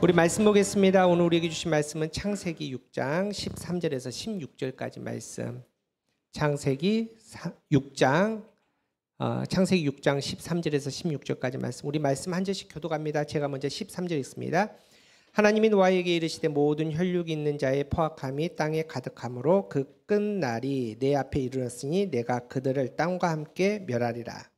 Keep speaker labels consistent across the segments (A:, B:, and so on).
A: 우리 말씀 보겠습니다. 오늘 우리에게 주신 말씀은 창세기 6장 13절에서 16절까지 말씀. 창세기 6장 13절에서 16절까지 말씀. 우리 말씀 한 절씩 교독합니다. 제가 먼저 13절 읽습니다. 하나님이 노아에게 이르시되 모든 혈육이 있는 자의 포악함이 땅에 가득하므로 그 끝날이 내 앞에 이르렀으니 내가 그들을 땅과 함께 멸하리라.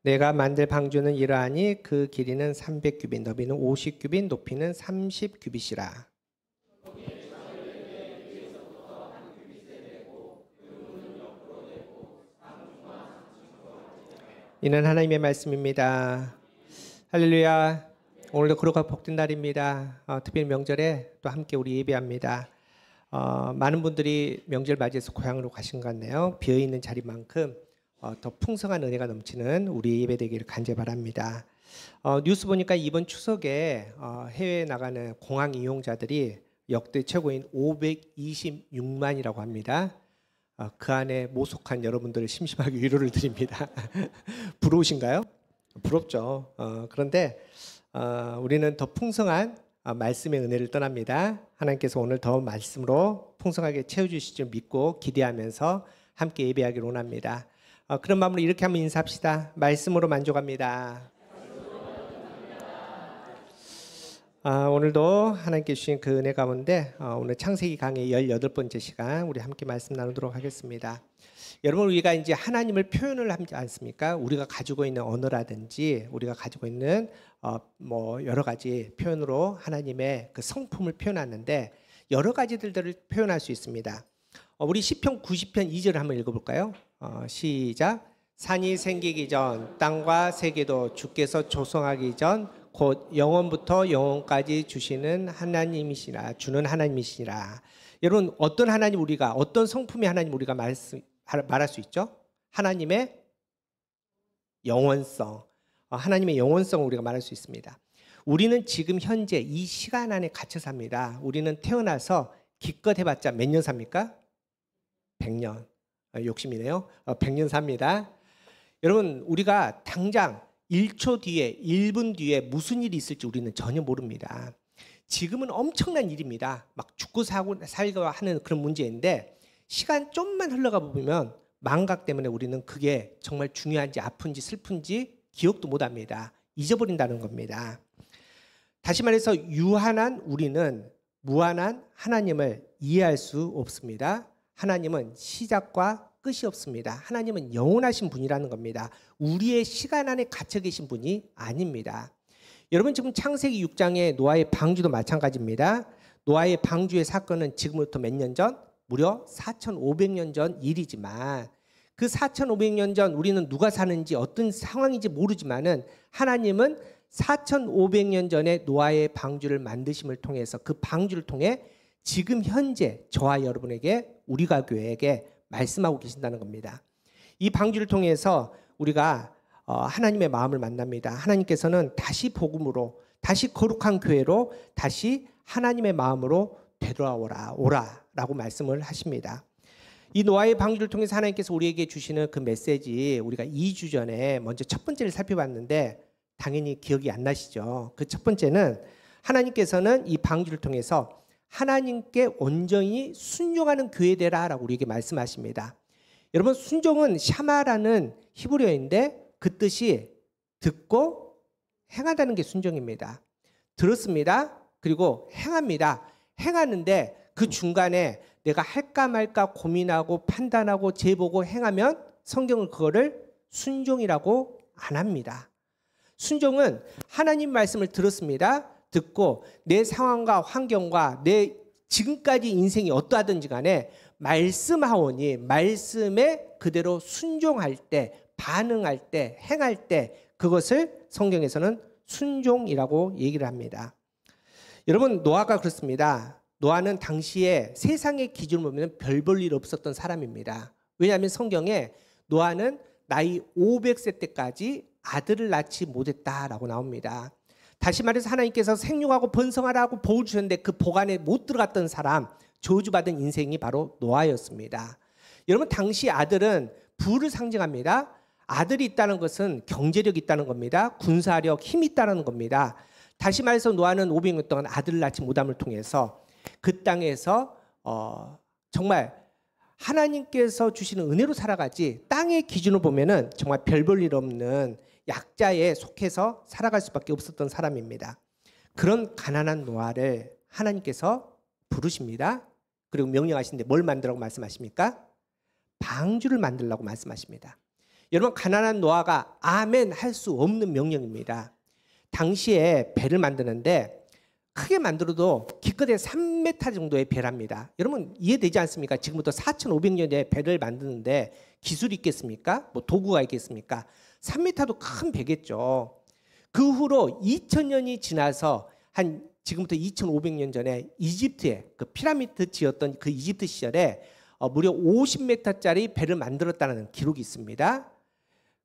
A: 내가 만들 방주는 이러하니 그 길이는 300규빗, 너비는 50규빗, 높이는 30규빗이라. 이는 하나님의 말씀입니다. 할렐루야. 오늘도 거룩하 복된 날입니다. 특별히 명절에 또 함께 우리 예배합니다. 많은 분들이 명절 맞이해서 고향으로 가신 것 같네요. 비어있는 자리만큼 더 풍성한 은혜가 넘치는 우리 예배 되기를 간절히 바랍니다. 뉴스 보니까 이번 추석에 해외에 나가는 공항 이용자들이 역대 최고인 526만이라고 합니다. 그 안에 모속한 여러분들을 심심하게 위로를 드립니다. 부러우신가요? 부럽죠. 그런데 우리는 더 풍성한 말씀의 은혜를 떠납니다. 하나님께서 오늘 더 말씀으로 풍성하게 채워주실 줄 믿고 기대하면서 함께 예배하기를 원합니다. 그런 마음으로 이렇게 한번 인사합시다. 말씀으로 만족합니다. 오늘도 하나님께 주신 그 은혜 가운데 오늘 창세기 강의 18번째 시간 우리 함께 말씀 나누도록 하겠습니다. 여러분, 우리가 이제 하나님을 표현을 하지 않습니까? 우리가 가지고 있는 언어라든지 우리가 가지고 있는 여러 가지 표현으로 하나님의 그 성품을 표현하는데 여러 가지들을 표현할 수 있습니다. 우리 시편 90편 2절을 한번 읽어볼까요? 시작. 산이 생기기 전 땅과 세계도 주께서 조성하기 전 곧 영원부터 영원까지 주시는 하나님이시라. 주는 하나님이시라. 여러분, 어떤 하나님 우리가 어떤 성품의 하나님 우리가 말할 수 있죠? 하나님의 영원성. 하나님의 영원성을 우리가 말할 수 있습니다. 우리는 지금 현재 이 시간 안에 갇혀 삽니다. 우리는 태어나서 기껏 해봤자 몇 년 삽니까? 100년. 욕심이네요. 100년 삽니다. 여러분, 우리가 당장 1초 뒤에 1분 뒤에 무슨 일이 있을지 우리는 전혀 모릅니다. 지금은 엄청난 일입니다. 막 죽고 살고 하는 그런 문제인데 시간 좀만 흘러가 보면 망각 때문에 우리는 그게 정말 중요한지 아픈지 슬픈지 기억도 못합니다. 잊어버린다는 겁니다. 다시 말해서 유한한 우리는 무한한 하나님을 이해할 수 없습니다. 하나님은 시작과 끝이 없습니다. 하나님은 영원하신 분이라는 겁니다. 우리의 시간 안에 갇혀 계신 분이 아닙니다. 여러분, 지금 창세기 6장의 노아의 방주도 마찬가지입니다. 노아의 방주의 사건은 지금부터 몇 년 전? 무려 4,500년 전 일이지만 그 4,500년 전 우리는 누가 사는지 어떤 상황인지 모르지만은 하나님은 4,500년 전에 노아의 방주를 만드심을 통해서 그 방주를 통해 지금 현재 저와 여러분에게 우리가 교회에게 말씀하고 계신다는 겁니다. 이 방주를 통해서 우리가 하나님의 마음을 만납니다. 하나님께서는 다시 복음으로, 다시 거룩한 교회로, 다시 하나님의 마음으로 되돌아오라라고 말씀을 하십니다. 이 노아의 방주를 통해서 하나님께서 우리에게 주시는 그 메시지, 우리가 2주 전에 먼저 첫 번째를 살펴봤는데 당연히 기억이 안 나시죠? 그 첫 번째는 하나님께서는 이 방주를 통해서 하나님께 온전히 순종하는 교회 되라라고 우리에게 말씀하십니다. 여러분, 순종은 샤마라는 히브리어인데 그 뜻이 듣고 행한다는 게 순종입니다. 들었습니다. 그리고 행합니다. 행하는데 그 중간에 내가 할까 말까 고민하고 판단하고 재보고 행하면 성경은 그거를 순종이라고 안 합니다. 순종은 하나님 말씀을 들었습니다. 듣고 내 상황과 환경과 내 지금까지 인생이 어떠하든지 간에 말씀하오니 말씀에 그대로 순종할 때, 반응할 때, 행할 때 그것을 성경에서는 순종이라고 얘기를 합니다. 여러분, 노아가 그렇습니다. 노아는 당시에 세상의 기준을 보면 별 볼 일 없었던 사람입니다. 왜냐하면 성경에 노아는 나이 500세 때까지 아들을 낳지 못했다라고 나옵니다. 다시 말해서 하나님께서 생육하고 번성하라고 복을 주셨는데 그 복 안에 못 들어갔던 사람, 저주받은 인생이 바로 노아였습니다. 여러분 당시 아들은 부를 상징합니다. 아들이 있다는 것은 경제력이 있다는 겁니다. 군사력, 힘이 있다는 겁니다. 다시 말해서 노아는 500년 동안 아들을 낳지 못함을 통해서 그 땅에서 정말 하나님께서 주시는 은혜로 살아가지, 땅의 기준으로 보면은 정말 별 볼 일 없는 약자에 속해서 살아갈 수밖에 없었던 사람입니다. 그런 가난한 노아를 하나님께서 부르십니다. 그리고 명령하시는데 뭘 만들라고 말씀하십니까? 방주를 만들라고 말씀하십니다. 여러분, 가난한 노아가 아멘 할 수 없는 명령입니다. 당시에 배를 만드는데 크게 만들어도 기껏해 3m 정도의 배랍니다. 여러분 이해되지 않습니까? 지금부터 4,500년에 배를 만드는데 기술이 있겠습니까? 뭐 도구가 있겠습니까? 3m도 큰 배겠죠. 그 후로 2000년이 지나서 한 지금부터 2500년 전에 이집트에 그 피라미드 지었던 그 이집트 시절에 무려 50m짜리 배를 만들었다는 기록이 있습니다.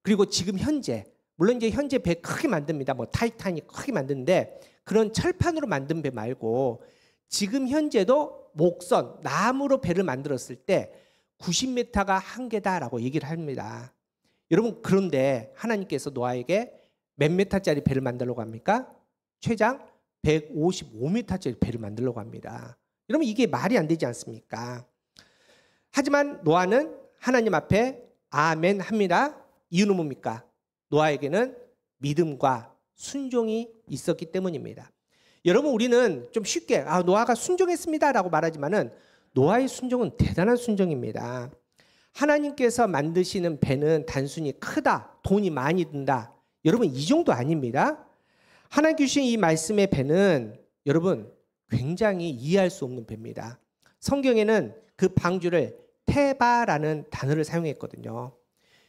A: 그리고 지금 현재, 물론 이제 현재 배 크게 만듭니다. 뭐 타이타닉 크게 만드는데 그런 철판으로 만든 배 말고 지금 현재도 목선, 나무로 배를 만들었을 때 90m가 한계다라고 얘기를 합니다. 여러분, 그런데 하나님께서 노아에게 몇 메타짜리 배를 만들려고 합니까? 최장 155m짜리 배를 만들려고 합니다. 여러분, 이게 말이 안 되지 않습니까? 하지만 노아는 하나님 앞에 아멘 합니다. 이유는 뭡니까? 노아에게는 믿음과 순종이 있었기 때문입니다. 여러분, 우리는 좀 쉽게 노아가 순종했습니다라고 말하지만은 노아의 순종은 대단한 순종입니다. 하나님께서 만드시는 배는 단순히 크다, 돈이 많이 든다. 여러분, 이 정도 아닙니다. 하나님께 주신 이 말씀의 배는 여러분 굉장히 이해할 수 없는 배입니다. 성경에는 그 방주를 테바라는 단어를 사용했거든요.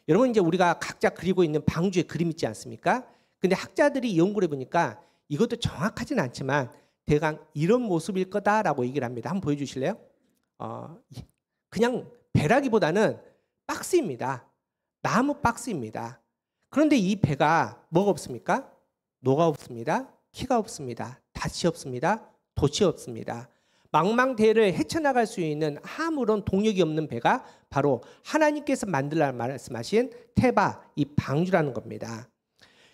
A: 여러분, 이제 우리가 각자 그리고 있는 방주의 그림 있지 않습니까? 근데 학자들이 연구를 해보니까 이것도 정확하진 않지만 대강 이런 모습일 거다라고 얘기를 합니다. 한번 보여주실래요? 그냥 배라기보다는 박스입니다. 나무 박스입니다. 그런데 이 배가 뭐가 없습니까? 노가 없습니다. 키가 없습니다. 닻이 없습니다. 돛이 없습니다. 망망대해를 헤쳐나갈 수 있는 아무런 동력이 없는 배가 바로 하나님께서 만들라는 말씀하신 테바, 이 방주라는 겁니다.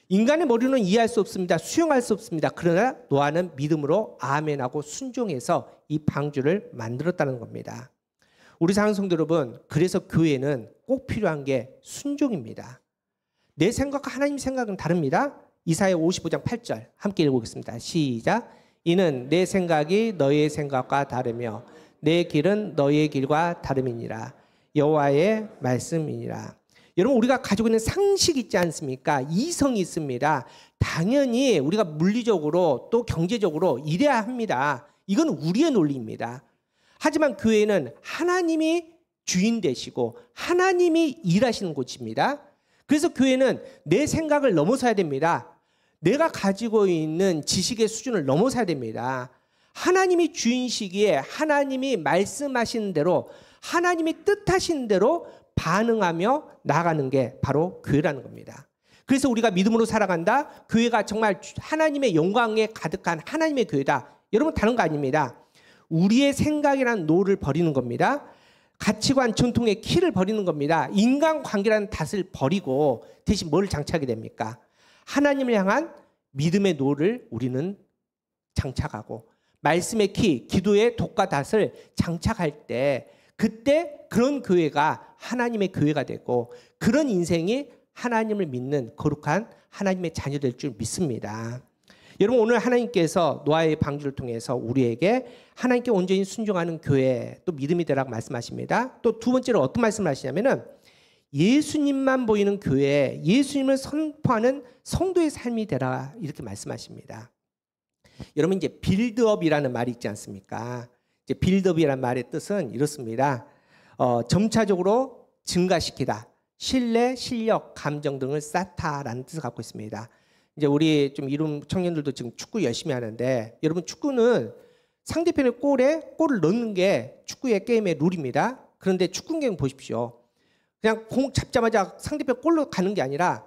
A: 인간의 머리는 이해할 수 없습니다. 수용할 수 없습니다. 그러나 노아는 믿음으로 아멘하고 순종해서 이 방주를 만들었다는 겁니다. 우리 사랑하는 성도 여러분, 그래서 교회는 꼭 필요한 게 순종입니다. 내 생각과 하나님 생각은 다릅니다. 이사야 55장 8절 함께 읽어보겠습니다. 시작. 이는 내 생각이 너희의 생각과 다르며 내 길은 너희의 길과 다름이니라. 여호와의 말씀이니라. 여러분, 우리가 가지고 있는 상식 있지 않습니까? 이성이 있습니다. 당연히 우리가 물리적으로 또 경제적으로 이래야 합니다. 이건 우리의 논리입니다. 하지만 교회는 하나님이 주인 되시고 하나님이 일하시는 곳입니다. 그래서 교회는 내 생각을 넘어서야 됩니다. 내가 가지고 있는 지식의 수준을 넘어서야 됩니다. 하나님이 주인시기에 하나님이 말씀하시는 대로, 하나님이 뜻하신 대로 반응하며 나아가는 게 바로 교회라는 겁니다. 그래서 우리가 믿음으로 살아간다. 교회가 정말 하나님의 영광에 가득한 하나님의 교회다. 여러분, 다른 거 아닙니다. 우리의 생각이라는 노를 버리는 겁니다. 가치관, 전통의 키를 버리는 겁니다. 인간관계라는 닷을 버리고 대신 뭘 장착하게 됩니까? 하나님을 향한 믿음의 노를 우리는 장착하고 말씀의 키, 기도의 돛과 닷을 장착할 때 그때 그런 교회가 하나님의 교회가 되고 그런 인생이 하나님을 믿는 거룩한 하나님의 자녀 될 줄 믿습니다. 여러분, 오늘 하나님께서 노아의 방주를 통해서 우리에게 하나님께 온전히 순종하는 교회, 또 믿음이 되라고 말씀하십니다. 또 두 번째로 어떤 말씀을 하시냐면은 예수님만 보이는 교회, 예수님을 선포하는 성도의 삶이 되라, 이렇게 말씀하십니다. 여러분, 이제 빌드업이라는 말이 있지 않습니까? 이제 빌드업이라는 말의 뜻은 이렇습니다. 점차적으로 증가시키다, 신뢰, 실력, 감정 등을 쌓다라는 뜻을 갖고 있습니다. 이제 우리 좀 이름 청년들도 지금 축구 열심히 하는데, 여러분, 축구는 상대편의 골에 골을 넣는 게 축구의 게임의 룰입니다. 그런데 축구 경기 보십시오. 그냥 공 잡자마자 상대편 골로 가는 게 아니라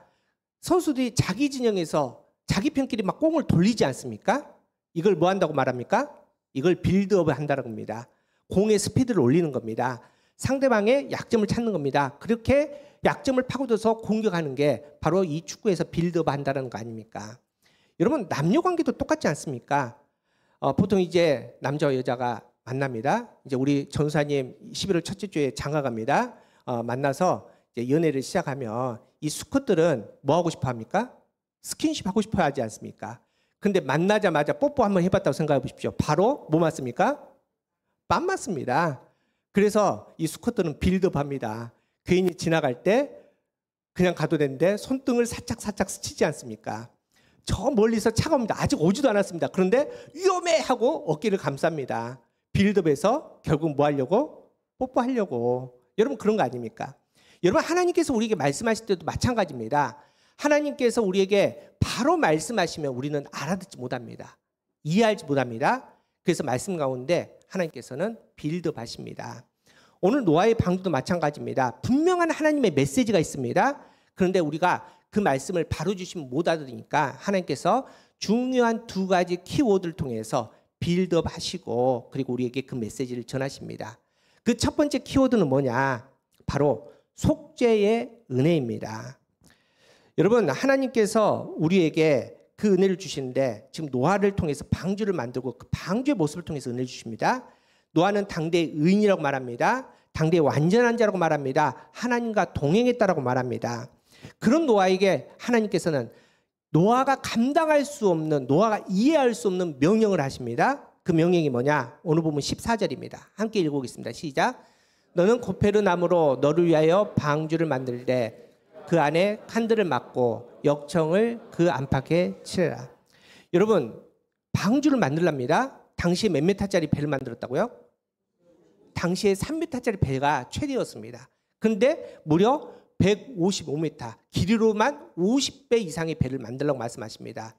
A: 선수들이 자기 진영에서 자기 편끼리 막 공을 돌리지 않습니까? 이걸 뭐 한다고 말합니까? 이걸 빌드업을 한다는 겁니다. 공의 스피드를 올리는 겁니다. 상대방의 약점을 찾는 겁니다. 그렇게 약점을 파고들어서 공격하는 게 바로 이 축구에서 빌드업 한다는 거 아닙니까? 여러분, 남녀 관계도 똑같지 않습니까? 보통 이제 남자와 여자가 만납니다. 이제 우리 전사님 11월 첫째 주에 장가 갑니다. 만나서 이제 연애를 시작하면 이 수컷들은 뭐 하고 싶어 합니까? 스킨십 하고 싶어 하지 않습니까? 근데 만나자마자 뽀뽀 한번 해봤다고 생각해 보십시오. 바로 뭐 맞습니까? 빰 맞습니다. 그래서 이 수컷들은 빌드업 합니다. 괜히 지나갈 때 그냥 가도 되는데 손등을 살짝 스치지 않습니까? 저 멀리서 차가웁니다. 아직 오지도 않았습니다. 그런데 위험해 하고 어깨를 감쌉니다. 빌드업에서 결국 뭐 하려고? 뽀뽀하려고. 여러분 그런 거 아닙니까? 여러분 하나님께서 우리에게 말씀하실 때도 마찬가지입니다. 하나님께서 우리에게 바로 말씀하시면 우리는 알아듣지 못합니다. 이해하지 못합니다. 그래서 말씀 가운데 하나님께서는 빌드업 하십니다. 오늘 노아의 방주도 마찬가지입니다. 분명한 하나님의 메시지가 있습니다. 그런데 우리가 그 말씀을 바로 주시면 못 알아들으니까 하나님께서 중요한 두 가지 키워드를 통해서 빌드업 하시고 그리고 우리에게 그 메시지를 전하십니다. 그 첫 번째 키워드는 뭐냐? 바로 속죄의 은혜입니다. 여러분 하나님께서 우리에게 그 은혜를 주시는데 지금 노아를 통해서 방주를 만들고 그 방주의 모습을 통해서 은혜를 주십니다. 노아는 당대의 의인이라고 말합니다. 당대의 완전한 자라고 말합니다. 하나님과 동행했다라고 말합니다. 그런 노아에게 하나님께서는 노아가 감당할 수 없는, 노아가 이해할 수 없는 명령을 하십니다. 그 명령이 뭐냐? 오늘 보면 14절입니다. 함께 읽어보겠습니다. 시작. 너는 고페르 나무로 너를 위하여 방주를 만들되 그 안에 칸들을 막고 역청을 그 안팎에 칠해라. 여러분 방주를 만들랍니다. 당시에 몇 메타짜리 배를 만들었다고요? 당시에 3m짜리 배가 최대였습니다. 그런데 무려 155m, 길이로만 50배 이상의 배를 만들라고 말씀하십니다.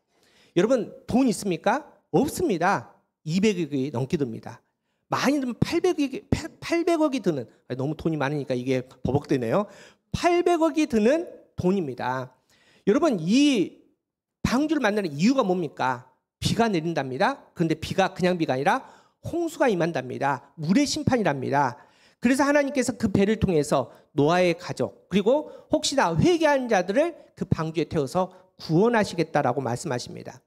A: 여러분 돈 있습니까? 없습니다. 200억이 넘게 듭니다. 많이 들면 800억이 드는, 너무 돈이 많으니까 이게 버벅대네요. 800억이 드는 돈입니다. 여러분 이 방주를 만드는 이유가 뭡니까? 비가 내린답니다. 그런데 비가 그냥 비가 아니라 홍수가 임한답니다. 물의 심판이랍니다. 그래서 하나님께서 그 배를 통해서 노아의 가족 그리고 혹시나 회개한 자들을 그 방주에 태워서 구원하시겠다라고 말씀하십니다.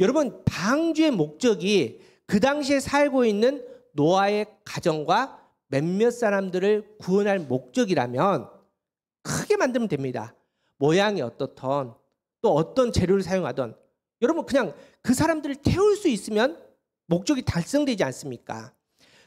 A: 여러분 방주의 목적이 그 당시에 살고 있는 노아의 가정과 몇몇 사람들을 구원할 목적이라면 크게 만들면 됩니다. 모양이 어떻든 또 어떤 재료를 사용하든 여러분 그냥 그 사람들을 태울 수 있으면 목적이 달성되지 않습니까?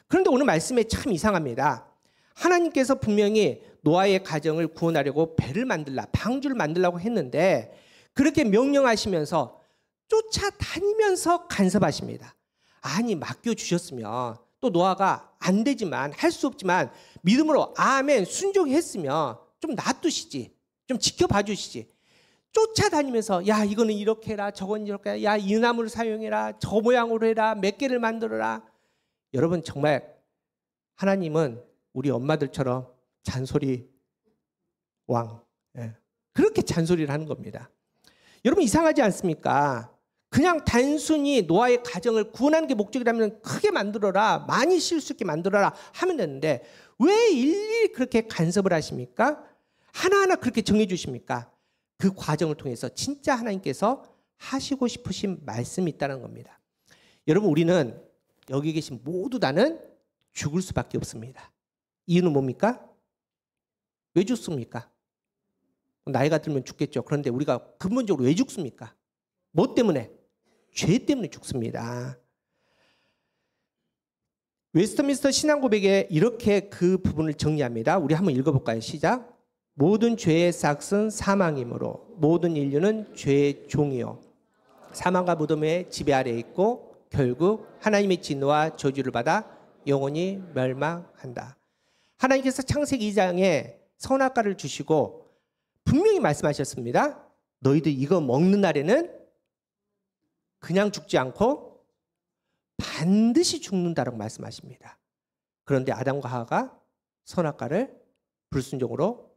A: 그런데 오늘 말씀에 참 이상합니다. 하나님께서 분명히 노아의 가정을 구원하려고 배를 만들라, 방주를 만들라고 했는데 그렇게 명령하시면서 쫓아다니면서 간섭하십니다. 아니 맡겨주셨으면 또 노아가 안 되지만 할 수 없지만 믿음으로 아멘 순종했으면 좀 놔두시지, 좀 지켜봐 주시지. 쫓아다니면서 야 이거는 이렇게 해라, 저건 이렇게 해라, 야 이 나무를 사용해라, 저 모양으로 해라, 몇 개를 만들어라. 여러분 정말 하나님은 우리 엄마들처럼 잔소리 왕, 그렇게 잔소리를 하는 겁니다. 여러분 이상하지 않습니까? 그냥 단순히 노아의 가정을 구원하는 게 목적이라면 크게 만들어라, 많이 쉴 수 있게 만들어라 하면 되는데 왜 일일이 그렇게 간섭을 하십니까? 하나하나 그렇게 정해 주십니까? 그 과정을 통해서 진짜 하나님께서 하시고 싶으신 말씀이 있다는 겁니다. 여러분 우리는 여기 계신 모두 다는 죽을 수밖에 없습니다. 이유는 뭡니까? 왜 죽습니까? 나이가 들면 죽겠죠. 그런데 우리가 근본적으로 왜 죽습니까? 뭐 때문에? 죄 때문에 죽습니다. 웨스트민스터 신앙고백에 이렇게 그 부분을 정리합니다. 우리 한번 읽어볼까요? 시작. 모든 죄의 삭은 사망이므로 모든 인류는 죄의 종이요 사망과 무덤의 지배 아래에 있고 결국 하나님의 진노와 저주를 받아 영원히 멸망한다. 하나님께서 창세기 2장에 선악과를 주시고 분명히 말씀하셨습니다. 너희들 이거 먹는 날에는 그냥 죽지 않고 반드시 죽는다라고 말씀하십니다. 그런데 아담과 하와가 선악과를 불순종으로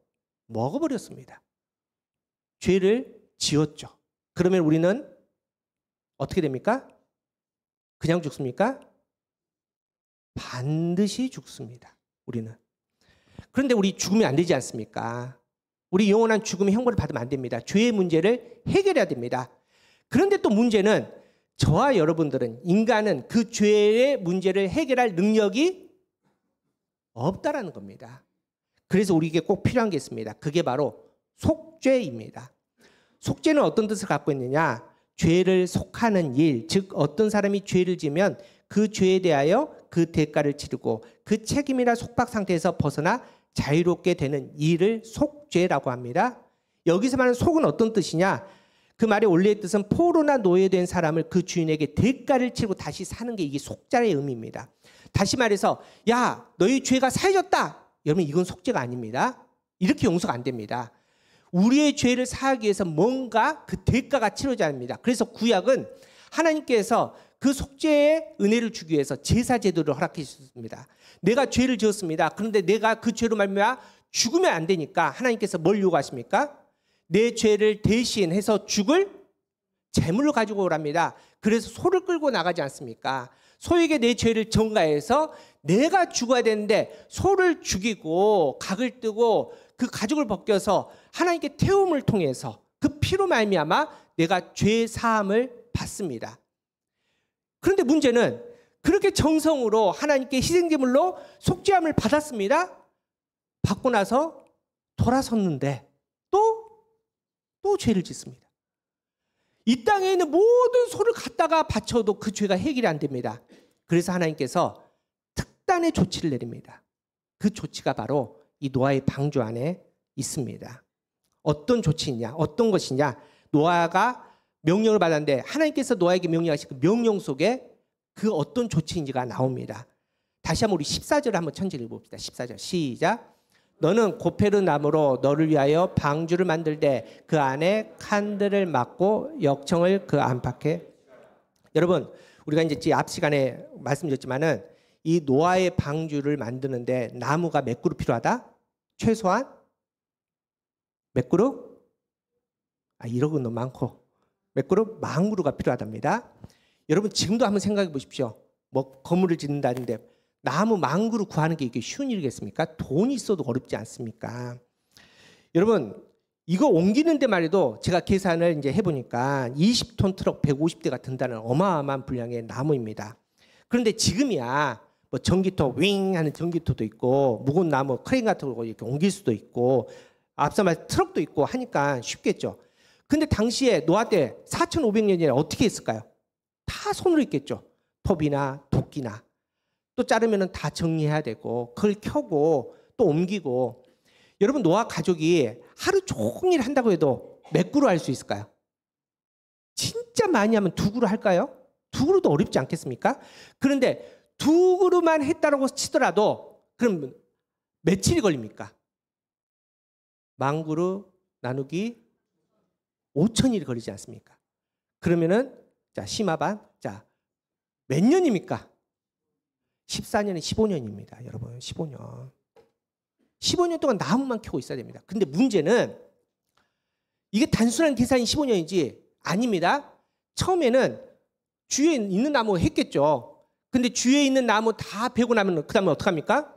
A: 먹어버렸습니다. 죄를 지었죠. 그러면 우리는 어떻게 됩니까? 그냥 죽습니까? 반드시 죽습니다. 우리는. 그런데 우리 죽으면 안 되지 않습니까? 우리 영원한 죽음의 형벌을 받으면 안 됩니다. 죄의 문제를 해결해야 됩니다. 그런데 또 문제는 저와 여러분들은, 인간은 그 죄의 문제를 해결할 능력이 없다라는 겁니다. 그래서 우리에게 꼭 필요한 게 있습니다. 그게 바로 속죄입니다. 속죄는 어떤 뜻을 갖고 있느냐? 죄를 속하는 일, 즉 어떤 사람이 죄를 지면 그 죄에 대하여 그 대가를 치르고 그 책임이나 속박 상태에서 벗어나 자유롭게 되는 일을 속죄라고 합니다. 여기서 말하는 속은 어떤 뜻이냐? 그 말의 원래의 뜻은 포로나 노예된 사람을 그 주인에게 대가를 치르고 다시 사는 게 이게 속죄의 의미입니다. 다시 말해서 야, 너희 죄가 사해졌다. 여러분, 이건 속죄가 아닙니다. 이렇게 용서가 안 됩니다. 우리의 죄를 사하기 위해서 뭔가 그 대가가 치러져야 합니다. 그래서 구약은 하나님께서 그 속죄의 은혜를 주기 위해서 제사 제도를 허락해 주셨습니다. 내가 죄를 지었습니다. 그런데 내가 그 죄로 말미암아 죽으면 안 되니까 하나님께서 뭘 요구하십니까? 내 죄를 대신해서 죽을 제물로 가지고 오랍니다. 그래서 소를 끌고 나가지 않습니까? 소에게 내 죄를 전가해서 내가 죽어야 되는데 소를 죽이고 각을 뜨고 그 가죽을 벗겨서 하나님께 태움을 통해서 그 피로 말미암아 내가 죄 사함을 받습니다. 그런데 문제는 그렇게 정성으로 하나님께 희생제물로 속죄함을 받았습니다. 받고 나서 돌아섰는데 또 죄를 짓습니다. 이 땅에 있는 모든 소를 갖다가 바쳐도 그 죄가 해결이 안 됩니다. 그래서 하나님께서 특단의 조치를 내립니다. 그 조치가 바로 이 노아의 방주 안에 있습니다. 어떤 조치냐, 어떤 것이냐? 노아가 명령을 받았는데 하나님께서 노아에게 명령하신 그 명령 속에 그 어떤 조치인지가 나옵니다. 다시 한번 우리 14절 한번 천천히 읽어봅시다. 14절 시작. 너는 고페르 나무로 너를 위하여 방주를 만들되 그 안에 칸들을 막고 역청을 그 안팎에. 여러분, 우리가 이제 앞 시간에 말씀드렸지만은 이 노아의 방주를 만드는데 나무가 몇 그루 필요하다? 최소한 몇 그루? 1억은 너무 많고 몇 그루? 10,000그루가 필요하답니다. 여러분, 지금도 한번 생각해 보십시오. 뭐 건물을 짓는다는데 나무 10,000그루 구하는 게 이게 쉬운 일이겠습니까? 돈이 있어도 어렵지 않습니까? 여러분, 이거 옮기는데 말이도 제가 계산을 이제 해보니까 20톤 트럭 150대가 든다는 어마어마한 분량의 나무입니다. 그런데 지금이야 뭐 전기토 윙 하는 전기토도 있고 무거운 나무 크레인 같은 거 이렇게 옮길 수도 있고 앞서 말한 트럭도 있고 하니까 쉽겠죠. 근데 당시에 노아 때 4,500년이나 어떻게 했을까요? 다 손으로 했겠죠. 톱이나 도끼나. 또 자르면 다 정리해야 되고 그걸 켜고 또 옮기고. 여러분, 노아 가족이 하루 종일 한다고 해도 몇 그루 할 수 있을까요? 진짜 많이 하면 2그루 할까요? 2그루도 어렵지 않겠습니까? 그런데 2그루만 했다고 치더라도 그럼 며칠이 걸립니까? 10,000그루 나누기 5,000일이 걸리지 않습니까? 그러면은 자, 심화반. 자, 몇 년입니까? 14년에 15년입니다. 여러분, 15년. 15년 동안 나무만 켜고 있어야 됩니다. 근데 문제는 이게 단순한 계산이 15년이지 아닙니다. 처음에는 주위에 있는 나무 했겠죠. 근데 주위에 있는 나무 다 베고 나면 그 다음에 어떡합니까?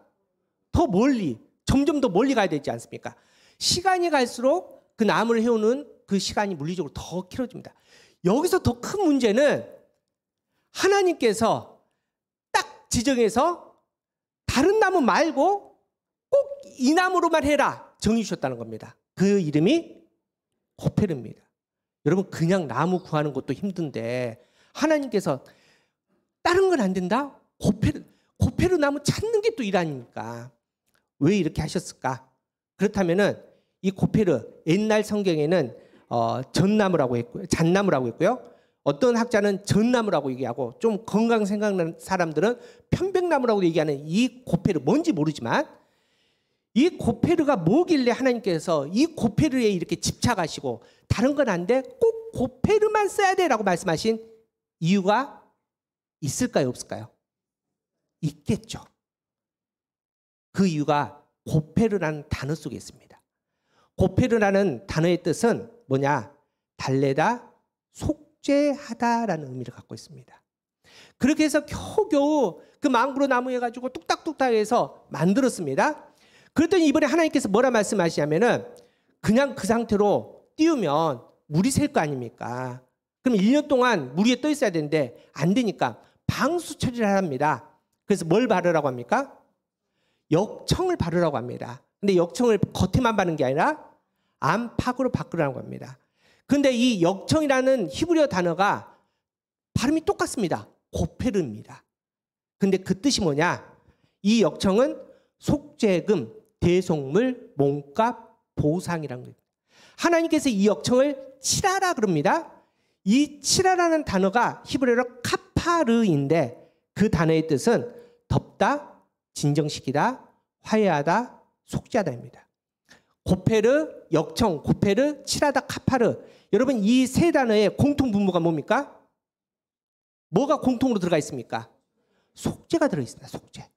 A: 더 멀리, 점점 더 멀리 가야 되지 않습니까? 시간이 갈수록 그 나무를 해오는 그 시간이 물리적으로 더 길어집니다. 여기서 더 큰 문제는 하나님께서 딱 지정해서 다른 나무 말고 꼭 이 나무로만 해라 정해 주셨다는 겁니다. 그 이름이 고페르입니다. 여러분, 그냥 나무 구하는 것도 힘든데 하나님께서 다른 건 안 된다? 고페르 나무 찾는 게 또 일 아닙니까? 왜 이렇게 하셨을까? 그렇다면은 이 고페르, 옛날 성경에는 전나무라고 했고요, 잣나무라고 했고요. 어떤 학자는 전나무라고 얘기하고 좀 건강 생각나는 사람들은 편백나무라고 얘기하는 이 고페르, 뭔지 모르지만 이 고페르가 뭐길래 하나님께서 이 고페르에 이렇게 집착하시고 다른 건 안 돼, 꼭 고페르만 써야 돼라고 말씀하신 이유가 있을까요, 없을까요? 있겠죠. 그 이유가 고페르라는 단어 속에 있습니다. 고페르라는 단어의 뜻은 뭐냐? 달래다, 속죄하다라는 의미를 갖고 있습니다. 그렇게 해서 겨우겨우 그 10,000그루 나무 해가지고 뚝딱뚝딱 해서 만들었습니다. 그랬더니 이번에 하나님께서 뭐라 말씀하시냐면은 그냥 그 상태로 띄우면 물이 셀 거 아닙니까? 그럼 1년 동안 물 위에 떠 있어야 되는데 안 되니까 방수 처리를 합니다. 그래서 뭘 바르라고 합니까? 역청을 바르라고 합니다. 근데 역청을 겉에만 바르는 게 아니라 안팎으로 바꾸라고 합니다. 근데 이 역청이라는 히브리어 단어가 발음이 똑같습니다. 고페르입니다. 근데 그 뜻이 뭐냐? 이 역청은 속죄금, 대속물, 몸값, 보상이라는 거예요. 하나님께서 이 역청을 칠하라 그럽니다. 이 칠하라는 단어가 히브리어로 카파르인데 그 단어의 뜻은 덮다, 진정시키다, 화해하다, 속죄하다입니다. 고페르, 역청, 고페르, 칠하다, 카파르. 여러분 이 세 단어의 공통 분모가 뭡니까? 뭐가 공통으로 들어가 있습니까? 속죄가 들어있습니다. 속죄.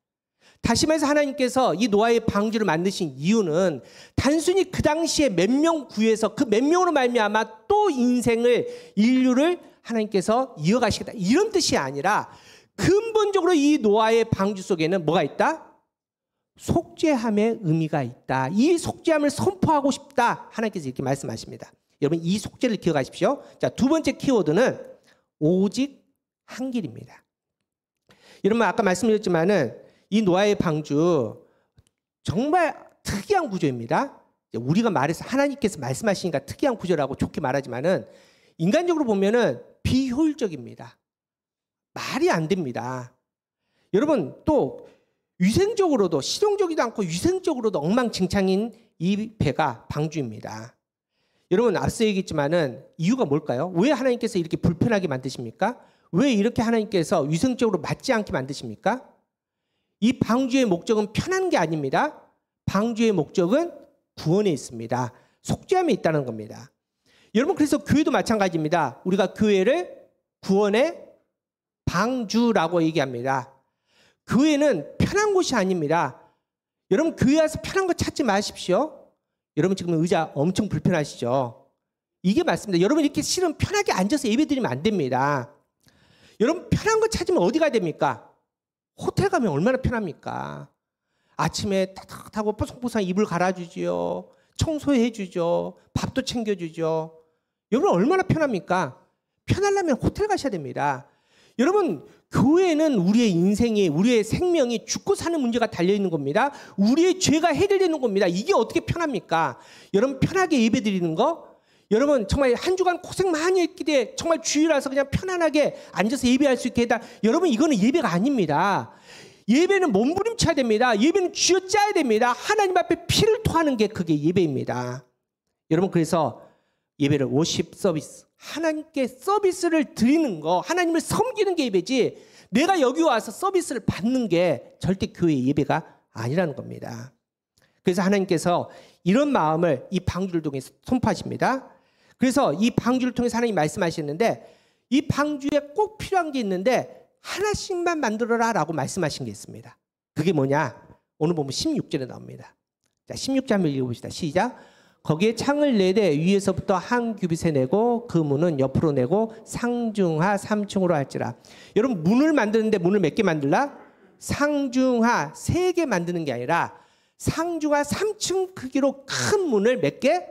A: 다시 말해서 하나님께서 이 노아의 방주를 만드신 이유는 단순히 그 당시에 몇 명 구해서 그 몇 명으로 말미암아 또 인류를 하나님께서 이어가시겠다 이런 뜻이 아니라 근본적으로 이 노아의 방주 속에는 뭐가 있다? 속죄함의 의미가 있다. 이 속죄함을 선포하고 싶다. 하나님께서 이렇게 말씀하십니다. 여러분 이 속죄를 기억하십시오. 자, 두 번째 키워드는 오직 한 길입니다. 여러분 아까 말씀드렸지만은 이 노아의 방주 정말 특이한 구조입니다. 우리가 말해서 하나님께서 말씀하시니까 특이한 구조라고 좋게 말하지만은 인간적으로 보면은 비효율적입니다. 말이 안 됩니다. 여러분 또 위생적으로도 실용적이도 않고 위생적으로도 엉망진창인 이 배가 방주입니다. 여러분 앞서 얘기했지만은 이유가 뭘까요? 왜 하나님께서 이렇게 불편하게 만드십니까? 왜 이렇게 하나님께서 위생적으로 맞지 않게 만드십니까? 이 방주의 목적은 편한 게 아닙니다. 방주의 목적은 구원에 있습니다. 속죄함에 있다는 겁니다. 여러분 그래서 교회도 마찬가지입니다. 우리가 교회를 구원의 방주라고 얘기합니다. 교회는 편한 곳이 아닙니다. 여러분 교회 와서 편한 거 찾지 마십시오. 여러분 지금 의자 엄청 불편하시죠? 이게 맞습니다. 여러분 이렇게 실은 편하게 앉아서 예배드리면 안 됩니다. 여러분 편한 거 찾으면 어디가 됩니까? 호텔 가면 얼마나 편합니까? 아침에 따뜻하고 뽀송뽀송 이불 갈아주지요. 청소해주죠. 밥도 챙겨주죠. 여러분 얼마나 편합니까? 편하려면 호텔 가셔야 됩니다. 여러분 교회는 우리의 인생이 우리의 생명이 죽고 사는 문제가 달려있는 겁니다. 우리의 죄가 해결되는 겁니다. 이게 어떻게 편합니까? 여러분 편하게 예배드리는 거 여러분 정말 한 주간 고생 많이 했기 때문에 정말 주일이라서 그냥 편안하게 앉아서 예배할 수 있게 해다. 여러분 이거는 예배가 아닙니다. 예배는 몸부림쳐야 됩니다. 예배는 쥐어짜야 됩니다. 하나님 앞에 피를 토하는 게 그게 예배입니다. 여러분 그래서 예배를 워십 서비스 하나님께 서비스를 드리는 거 하나님을 섬기는 게 예배지 내가 여기 와서 서비스를 받는 게 절대 교회 예배가 아니라는 겁니다. 그래서 하나님께서 이런 마음을 이 방주를 통해서 선포하십니다. 그래서 이 방주를 통해서 하나님이 말씀하시는데 이 방주에 꼭 필요한 게 있는데 하나씩만 만들어라 라고 말씀하신 게 있습니다. 그게 뭐냐? 오늘 보면 16절에 나옵니다. 자, 16절 한번 읽어봅시다. 시작. 거기에 창을 4대 위에서부터 한 규빗에 내고 그 문은 옆으로 내고 상중하 3층으로 할지라. 여러분 문을 만드는데 문을 몇 개 만들라? 상중하 3개 만드는 게 아니라 상중하 3층 크기로 큰 문을 몇 개?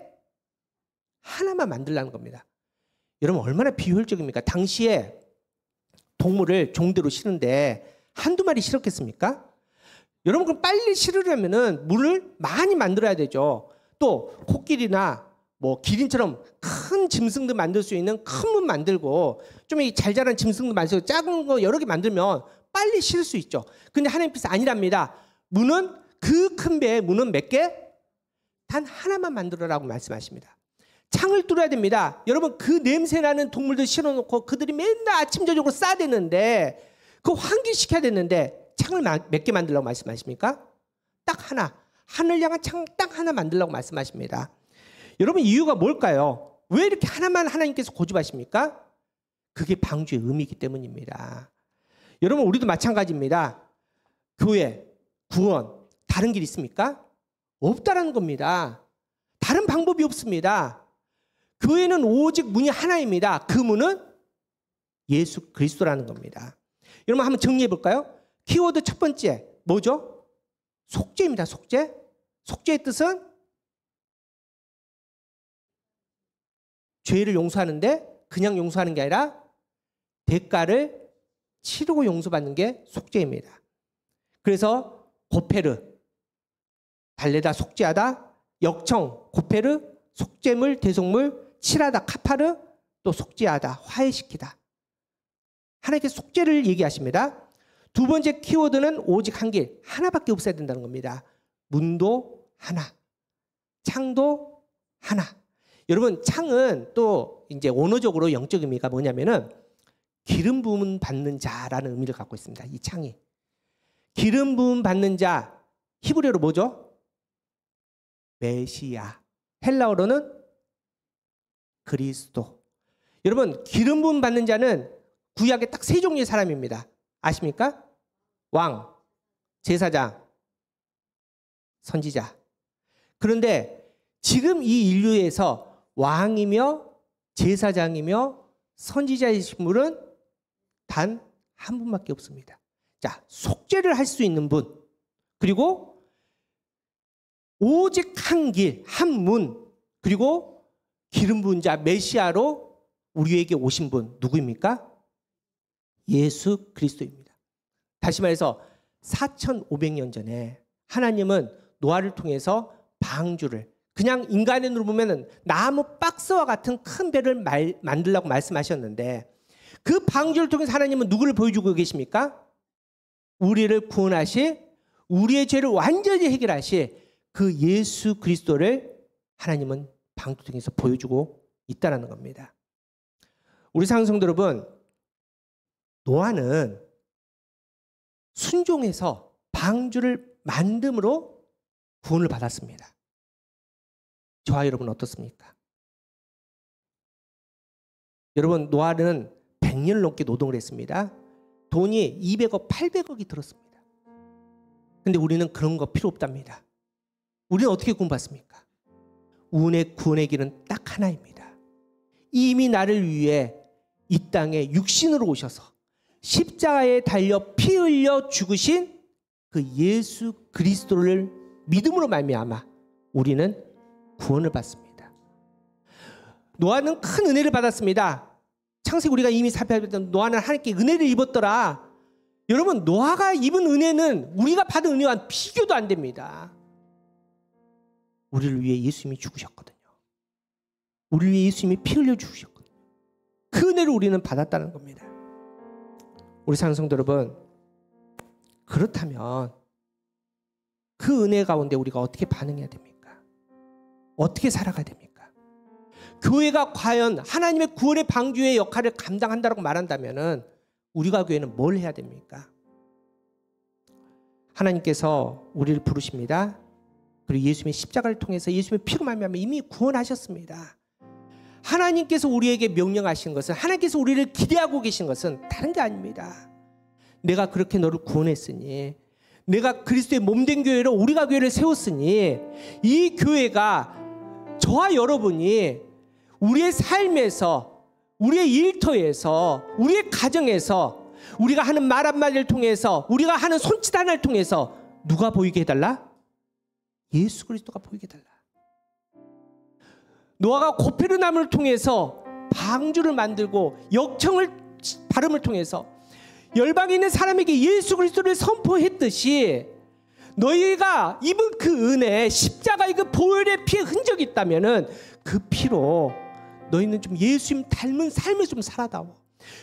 A: 하나만 만들라는 겁니다. 여러분 얼마나 비효율적입니까? 당시에 동물을 종대로 실는데 한두 마리 실었겠습니까? 여러분 그럼 빨리 실으려면은 문을 많이 만들어야 되죠. 또 코끼리나 뭐 기린처럼 큰 짐승도 만들 수 있는 큰 문 만들고 좀 잘 자란 짐승도 만들고 작은 거 여러 개 만들면 빨리 실 수 있죠. 근데 하나님께서 아니랍니다. 문은 그 큰 배에 문은 몇 개? 단 하나만 만들어라고 말씀하십니다. 창을 뚫어야 됩니다. 여러분 그 냄새나는 동물들 실어놓고 그들이 맨날 아침 저녁으로 싸대는데 그거 환기시켜야 되는데 창을 몇 개 만들라고 말씀하십니까? 딱 하나. 하늘 향한 창 딱 하나 만들라고 말씀하십니다. 여러분 이유가 뭘까요? 왜 이렇게 하나만 하나님께서 고집하십니까? 그게 방주의 의미이기 때문입니다. 여러분 우리도 마찬가지입니다. 교회, 구원, 다른 길 있습니까? 없다라는 겁니다. 다른 방법이 없습니다. 교회는 오직 문이 하나입니다. 그 문은 예수 그리스도라는 겁니다. 여러분 한번 정리해 볼까요? 키워드 첫 번째 뭐죠? 속죄입니다. 속죄. 속죄의 뜻은 죄를 용서하는데 그냥 용서하는 게 아니라 대가를 치르고 용서받는 게 속죄입니다. 그래서 고페르, 달래다 속죄하다, 역청, 고페르, 속죄물, 대속물, 칠하다, 카파르, 또 속죄하다, 화해시키다. 하나님께 속죄를 얘기하십니다. 두 번째 키워드는 오직 한 길, 하나밖에 없어야 된다는 겁니다. 문도 하나, 창도 하나. 여러분, 창은 또 이제 원어적으로 영적 의미가 뭐냐면은 기름 부음 받는 자라는 의미를 갖고 있습니다. 이 창이. 기름 부음 받는 자, 히브리어로 뭐죠? 메시아. 헬라어로는 그리스도. 여러분, 기름 부음 받는 자는 구약에 딱 세 종류의 사람입니다. 아십니까? 왕, 제사장, 선지자. 그런데 지금 이 인류에서 왕이며 제사장이며 선지자이신 분은 단 한 분밖에 없습니다. 자, 속죄를 할 수 있는 분, 그리고 오직 한 길, 한 문, 그리고 기름 부은 자 메시아로 우리에게 오신 분 누구입니까? 예수 그리스도입니다. 다시 말해서 4,500년 전에 하나님은 노아를 통해서 방주를, 그냥 인간의 눈으로 보면 나무 박스와 같은 큰 배를 만들라고 말씀하셨는데, 그 방주를 통해서 하나님은 누구를 보여주고 계십니까? 우리를 구원하시, 우리의 죄를 완전히 해결하시 그 예수 그리스도를 하나님은 방주 통해서 보여주고 있다는 겁니다. 우리 사랑하는 성도 여러분, 노아는 순종해서 방주를 만듦으로 구원을 받았습니다. 저와 여러분 어떻습니까? 여러분, 노아는 100년 넘게 노동을 했습니다. 돈이 200억, 800억이 들었습니다. 근데 우리는 그런 거 필요 없답니다. 우리는 어떻게 구원받습니까? 구원의 길은 딱 하나입니다. 이미 나를 위해 이 땅에 육신으로 오셔서 십자가에 달려 피 흘려 죽으신 그 예수 그리스도를 믿음으로 말미암아 우리는 구원을 받습니다. 노아는 큰 은혜를 받았습니다. 창세기 우리가 이미 살펴봤던 노아는 하나님께 은혜를 입었더라. 여러분, 노아가 입은 은혜는 우리가 받은 은혜와 비교도 안 됩니다. 우리를 위해 예수님이 죽으셨거든요. 우리를 위해 예수님이 피 흘려 죽으셨거든요. 그 은혜를 우리는 받았다는 겁니다. 우리 사랑하는 성도 여러분, 그렇다면 그 은혜 가운데 우리가 어떻게 반응해야 됩니까? 어떻게 살아가야 됩니까? 교회가 과연 하나님의 구원의 방주의 역할을 감당한다고 말한다면 우리가 교회는 뭘 해야 됩니까? 하나님께서 우리를 부르십니다. 그리고 예수님의 십자가를 통해서 예수님의 피로 말미암아 이미 구원하셨습니다. 하나님께서 우리에게 명령하신 것은, 하나님께서 우리를 기대하고 계신 것은 다른 게 아닙니다. 내가 그렇게 너를 구원했으니, 내가 그리스도의 몸된 교회로 우리가 교회를 세웠으니, 이 교회가 저와 여러분이 우리의 삶에서, 우리의 일터에서, 우리의 가정에서, 우리가 하는 말 한마디를 통해서, 우리가 하는 손짓 하나를 통해서 누가 보이게 해달라? 예수 그리스도가 보이게 해달라. 노아가 고페르나무를 통해서 방주를 만들고 역청을 발음을 통해서 열방에 있는 사람에게 예수 그리스도를 선포했듯이, 너희가 입은 그 은혜, 십자가의 그 보혈의 피의 흔적이 있다면은 그 피로 너희는 좀 예수님 닮은 삶을 좀 살아다오.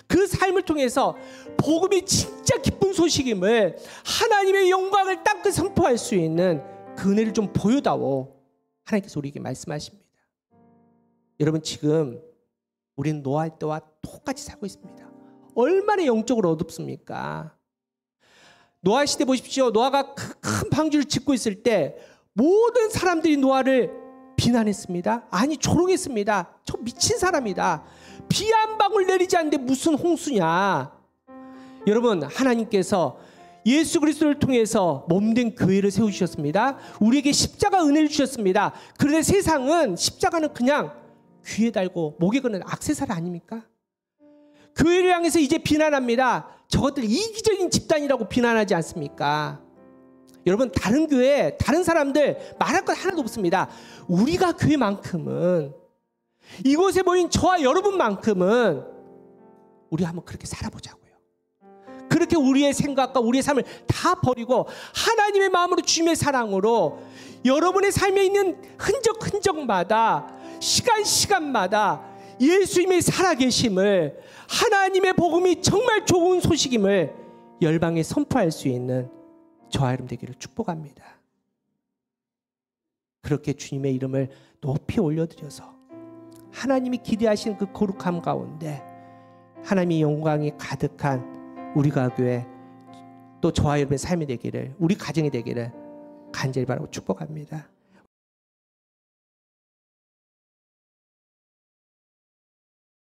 A: 그 삶을 통해서 복음이 진짜 기쁜 소식임을, 하나님의 영광을 땅끝 선포할 수 있는 그 은혜를 좀 보여다오. 하나님께서 우리에게 말씀하십니다. 여러분, 지금 우리는 노아 때와 똑같이 살고 있습니다. 얼마나 영적으로 어둡습니까? 노아 시대 보십시오. 노아가 큰 방주를 짓고 있을 때 모든 사람들이 노아를 비난했습니다. 아니, 조롱했습니다. 저 미친 사람이다. 비 한 방울 내리지 않는데 무슨 홍수냐. 여러분, 하나님께서 예수 그리스도를 통해서 몸된 교회를 세우셨습니다. 우리에게 십자가 은혜를 주셨습니다. 그런데 세상은 십자가는 그냥 귀에 달고 목에 거는 액세서리 아닙니까? 교회를 향해서 이제 비난합니다. 저것들 이기적인 집단이라고 비난하지 않습니까? 여러분, 다른 교회, 다른 사람들 말할 것 하나도 없습니다. 우리가 교회만큼은, 이곳에 모인 저와 여러분만큼은 우리 한번 그렇게 살아보자고요. 그렇게 우리의 생각과 우리의 삶을 다 버리고 하나님의 마음으로, 주님의 사랑으로 여러분의 삶에 있는 흔적마다, 시간마다 예수님의 살아계심을, 하나님의 복음이 정말 좋은 소식임을 열방에 선포할 수 있는 저와 여러분 되기를 축복합니다. 그렇게 주님의 이름을 높이 올려드려서 하나님이 기대하시는 그 거룩함 가운데 하나님의 영광이 가득한 우리가 교회, 또 저와 여러분의 삶이 되기를, 우리 가정이 되기를 간절히 바라고 축복합니다.